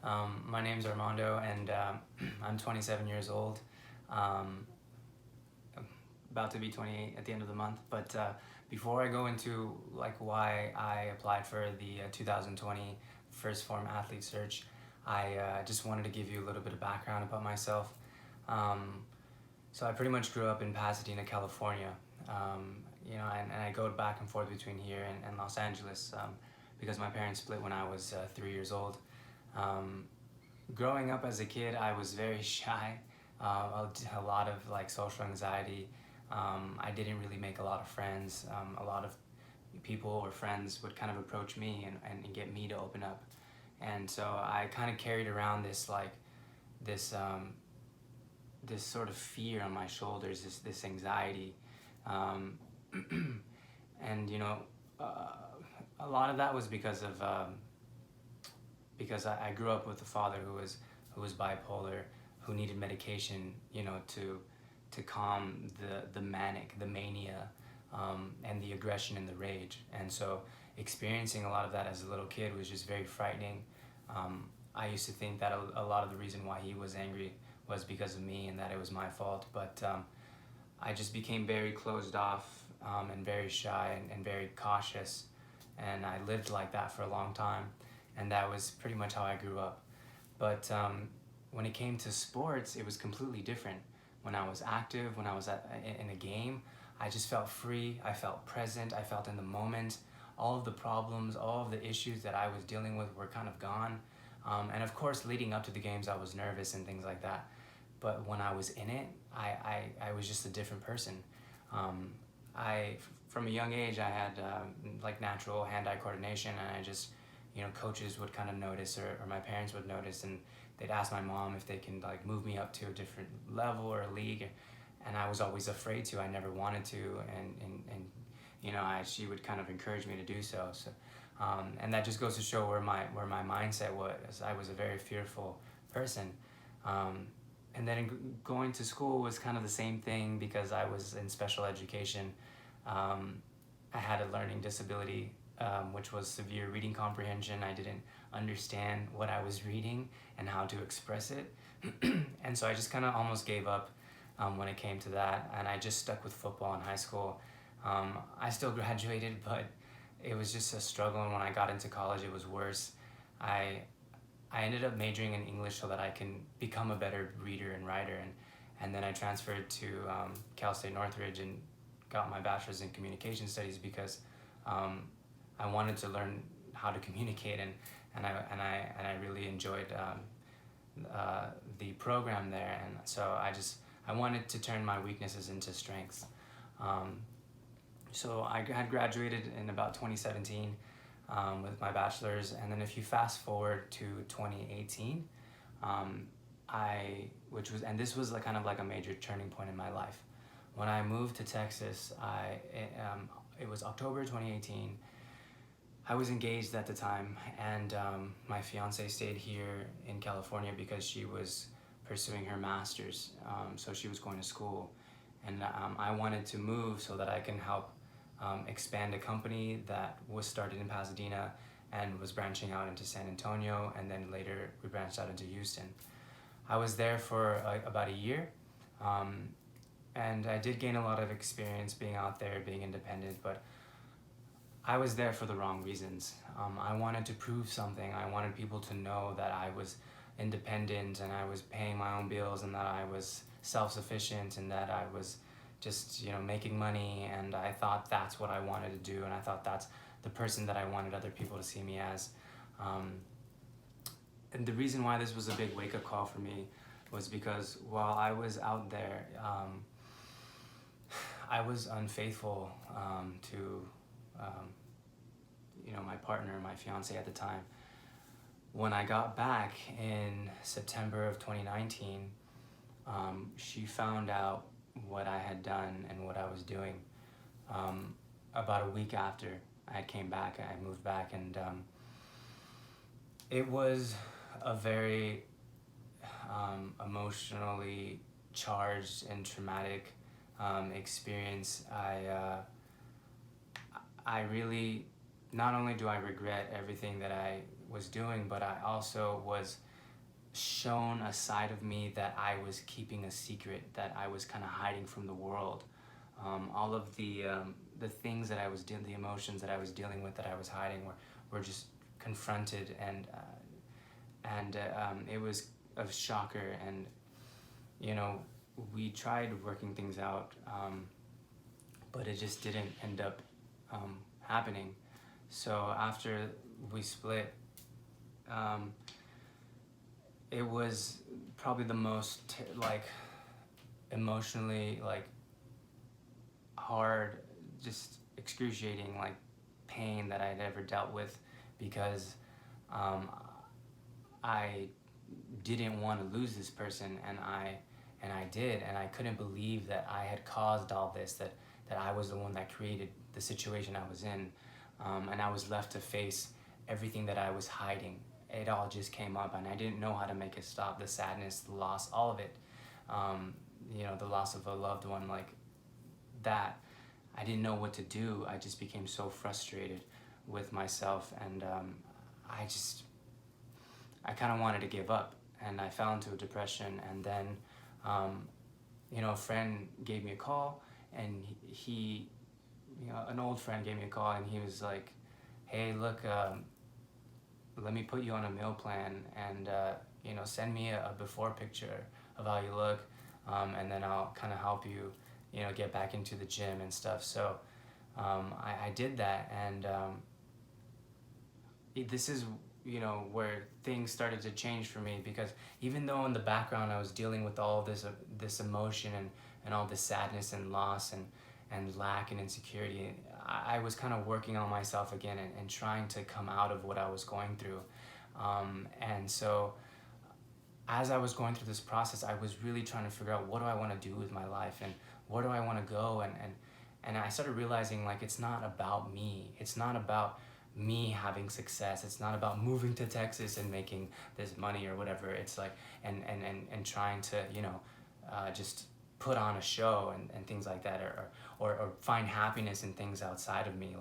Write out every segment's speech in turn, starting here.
My name's Armando, and I'm 27 years old. Um, about to be 28 at the end of the month. But before I go into like why I applied for the 2020 First Phorm Athlete Search, I just wanted to give you a little bit of background about myself. Um, so I pretty much grew up in Pasadena, California. And I go back and forth between here and Los Angeles because my parents split when I was 3 years old. Um, Growing up as a kid, I was very shy, a lot of like social anxiety. I didn't really make a lot of friends. A lot of people or friends would kind of approach me and get me to open up. And so I kind of carried around this this sort of fear on my shoulders, this anxiety. Um, and uh, a lot of that was because I grew up with a father who was bipolar, who needed medication, to calm the mania, and the aggression and the rage. And so experiencing a lot of that as a little kid was just very frightening. I used to think that a lot of the reason why he was angry was because of me and that it was my fault. But I just became very closed off, and very shy and very cautious. And I lived like that for a long time. And that was pretty much how I grew up. But when it came to sports, it was completely different. When I was active, when I was in a game, I just felt free, I felt present, I felt in the moment. All of the problems, all of the issues that I was dealing with were kind of gone. And of course, leading up to the games, I was nervous and things like that. But when I was in it, I was just a different person. Um, from a young age, I had like natural hand-eye coordination, and I just, coaches would kind of notice, or my parents would notice, and they'd ask my mom if they can like move me up to a different level or a league, and I was always afraid to. I never wanted to, and she would kind of encourage me to do so. And that just goes to show where my mindset was. I was a very fearful person. And then going to school was kind of the same thing because I was in special education. I had a learning disability, which was severe reading comprehension. I didn't understand what I was reading and how to express it. And so I just kind of almost gave up when it came to that. And I just stuck with football in high school. I still graduated, but it was just a struggle. And when I got into college, it was worse. I I ended up majoring in English so that I can become a better reader and writer, and then I transferred to Cal State Northridge and got my bachelor's in communication studies because I wanted to learn how to communicate, and I really enjoyed the program there, and so I wanted to turn my weaknesses into strengths. Um, so I had graduated in about 2017 with my bachelor's, and then if you fast forward to 2018, um, and this was like kind of like a major turning point in my life. When I moved to Texas, it was October 2018. I was engaged at the time, and my fiance stayed here in California because she was pursuing her master's, so she was going to school, and I wanted to move so that I can help expand a company that was started in Pasadena and was branching out into San Antonio, and then later we branched out into Houston. I was there for about a year, and I did gain a lot of experience being out there, being independent, but I was there for the wrong reasons. I wanted to prove something. I wanted people to know that I was independent and I was paying my own bills and that I was self-sufficient and that I was just making money, and I thought that's what I wanted to do, and I thought that's the person that I wanted other people to see me as. And the reason why this was a big wake-up call for me was because while I was out there, I was unfaithful to my partner, my fiance at the time. When I got back in September of 2019, she found out what I had done and what I was doing. About a week after I came back, I moved back, and it was a very emotionally charged and traumatic experience. I really, not only do I regret everything that I was doing, but I also was shown a side of me that I was keeping a secret, that I was kind of hiding from the world. All of the things that I was dealing, the emotions that I was dealing with, that I was hiding, were just confronted, and it was a shocker. And you know, we tried working things out, but it just didn't end up happening. So after we split, um, it was probably the most like emotionally like hard, just excruciating like pain that I'd ever dealt with, because um, I didn't want to lose this person, and I did, and I couldn't believe that I had caused all this, that I was the one that created the situation I was in, and I was left to face everything that I was hiding. It all just came up, and I didn't know how to make it stop. The sadness, the loss, all of it. You know, the loss of a loved one, like that. I didn't know what to do. I just became so frustrated with myself, and I kind of wanted to give up, and I fell into a depression. And then, you know, a friend gave me a call, and he, you know, an old friend gave me a call, and he was like, "Hey, look, let me put you on a meal plan, and you know, send me a before picture of how you look, and then I'll kind of help you, you know, get back into the gym and stuff." So I did that, and this is, you know, where things started to change for me, because even though in the background I was dealing with all this emotion, and all this sadness and loss, and lack and insecurity, I was kind of working on myself again, and trying to come out of what I was going through. And so as I was going through this process, I was really trying to figure out, what do I want to do with my life, and where do I want to go, and I started realizing, like, it's not about me. It's not about me having success. It's not about moving to Texas and making this money or whatever. It's like, and trying to, you know, just put on a show, and things like that, or find happiness in things outside of me.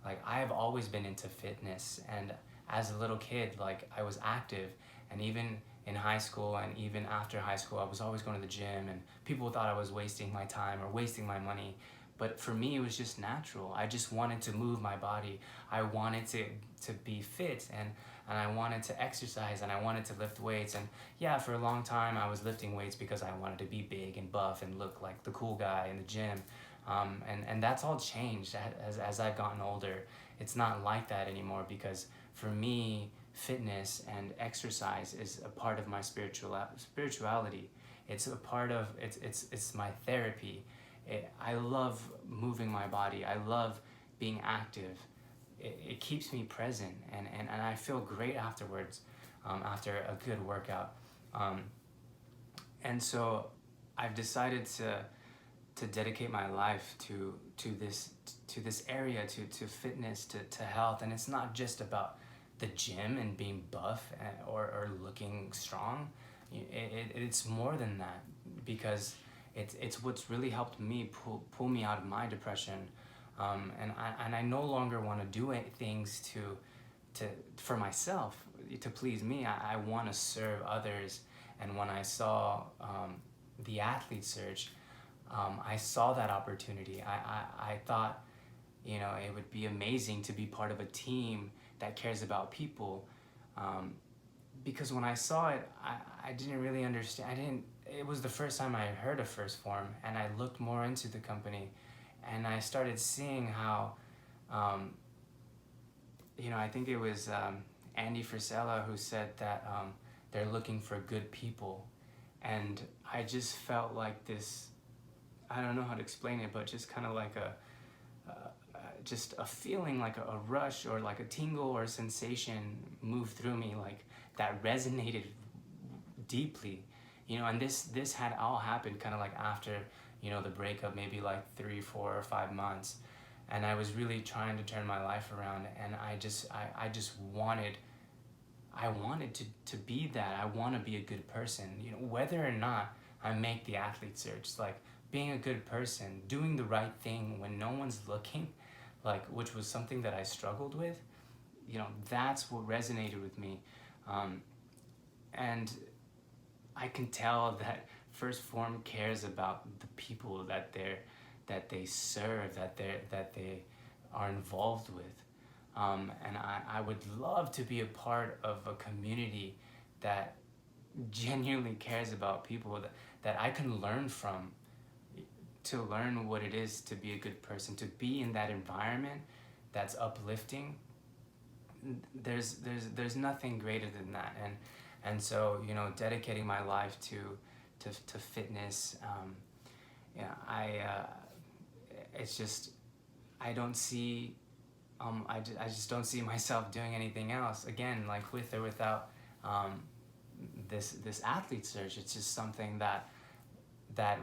Like I have always been into fitness, and as a little kid, like, I was active, and even in high school, and even after high school, I was always going to the gym, and people thought I was wasting my time or wasting my money. But for me, it was just natural. I just wanted to move my body. I wanted to be fit, and I wanted to exercise, and I wanted to lift weights. And yeah, for a long time, I was lifting weights because I wanted to be big and buff and look like the cool guy in the gym. And that's all changed as I've gotten older. It's not like that anymore, because for me, fitness and exercise is a part of my spirituality. It's a part of, it's my therapy. I love moving my body. I love being active. It keeps me present, and I feel great afterwards, after a good workout. And so I've decided to dedicate my life to this area, to fitness, to health. And it's not just about the gym and being buff, or looking strong. It's more than that, because it's what's really helped me pull me out of my depression, and I no longer want to do things for myself, to please me. I want to serve others. And when I saw the athlete search, I saw that opportunity. I thought, you know, it would be amazing to be part of a team that cares about people, because when I saw it, I didn't really understand. It was the first time I heard of Phorm, and I looked more into the company, and I started seeing how, you know, I think it was Andy Frisella who said that they're looking for good people. And I just felt like this, I don't know how to explain it, but just kind of like just a feeling, like a rush, or like a tingle or a sensation moved through me, like that resonated deeply, you know. And this had all happened kind of like after, you know, the breakup, maybe like 3, 4, or 5 months. And I was really trying to turn my life around, and I just wanted to be that. I want to be a good person, you know, whether or not I make the athlete search. Like, being a good person, doing the right thing when no one's looking, like, which was something that I struggled with, you know, that's what resonated with me. and I can tell that First Form cares about the people that they serve, that they are involved with. And I would love to be a part of a community that genuinely cares about people that I can learn from, to learn what it is to be a good person, to be in that environment that's uplifting. There's nothing greater than that. And so, you know, dedicating my life to fitness, yeah, it's just, I don't see, I just don't see myself doing anything else. Again, like with or without this athlete surge, it's just something that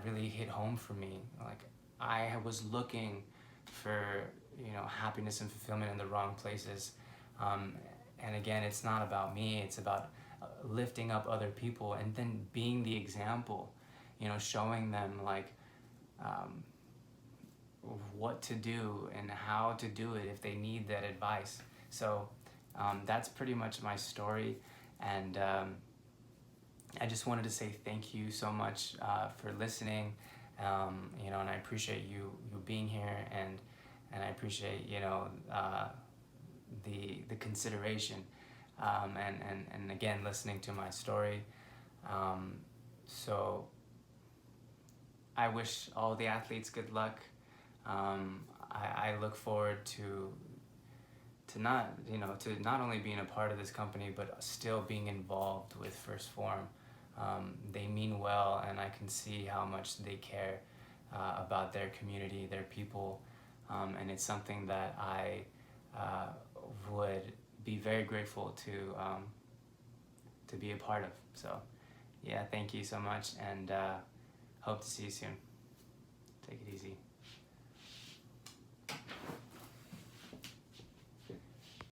really hit home for me. Like, I was looking for, you know, happiness and fulfillment in the wrong places. And again, it's not about me, it's about lifting up other people and then being the example, you know, showing them like what to do and how to do it if they need that advice. So that's pretty much my story. And I just wanted to say thank you so much for listening, you know, and I appreciate you being here, and I appreciate, you know, the consideration, and again, listening to my story. So I wish all the athletes good luck. I look forward to not, you know, to not only being a part of this company, but still being involved with First Form. They mean well, and I can see how much they care about their community, their people, and it's something that I would be very grateful to be a part of. So yeah, thank you so much, and hope to see you soon. Take it easy.